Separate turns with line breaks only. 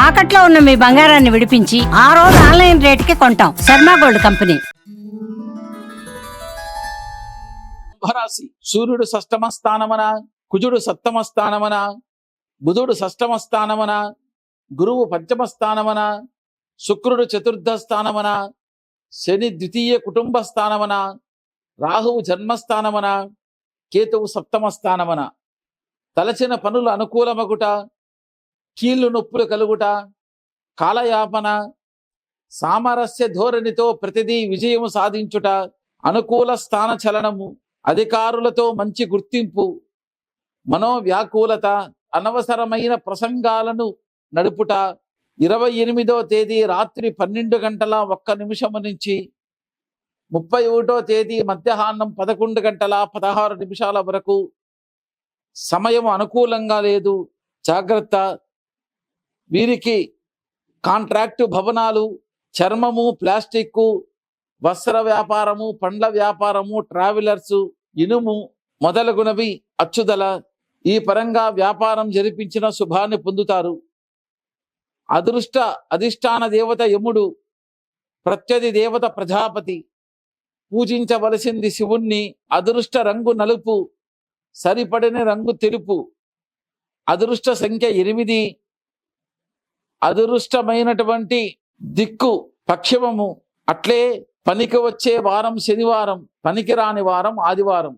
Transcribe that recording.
తాకట్లో ఉన్న మీ బంగారాన్ని విడిపించి ఆ రోజు ఆన్లైన్ రేటుకి కొంటాం. Sharma gold company.
కుంభరాశి. సూర్యుడు షష్టమ స్థానమన, కుజుడు సప్తమ స్థానమన, బుధుడు షష్టమ స్థానమన, గురువు పంచమ స్థానమన, శుక్రుడు చతుర్థ స్థానమన, శని ద్వితీయ కుటుంబ స్థానమన, రాహువు జన్మస్థానమన, కేతువు సప్తమ స్థానమన. తలచిన పనులు అనుకూలమగుట, కీళ్లు నొప్పులు కలుగుట, కాలయాపన, సామరస్య ధోరణితో ప్రతిదీ విజయము సాధించుట, అనుకూల స్థాన చలనము, అధికారులతో మంచి గుర్తింపు, మనోవ్యాకులత, అనవసరమైన ప్రసంగాలను నడుపుట. 28వ తేదీ రాత్రి 12:01 నుంచి 31వ తేదీ మధ్యాహ్నం 11:16 వరకు సమయం అనుకూలంగా లేదు, జాగ్రత్త. వీరికి కాంట్రాక్టు భవనాలు, చర్మము, ప్లాస్టిక్, వస్త్ర వ్యాపారము, పండ్ల వ్యాపారము, ట్రావెలర్స్, ఇనుము మొదలగునవి అచ్చుదల. ఈ పరంగా వ్యాపారం జరిపించిన శుభాన్ని పొందుతారు. అదృష్ట అధిష్టాన దేవత యముడు, ప్రత్యధి దేవత ప్రజాపతి. పూజించవలసింది శివుణ్ణి. అదృష్ట రంగు నలుపు, సరిపడిన రంగు తెలుపు. అదృష్ట సంఖ్య 8. అదృష్టమైనటువంటి దిక్కు పక్షిమము. అట్లే పనికి వచ్చే వారం శనివారం, పనికిరాని వారం ఆదివారం.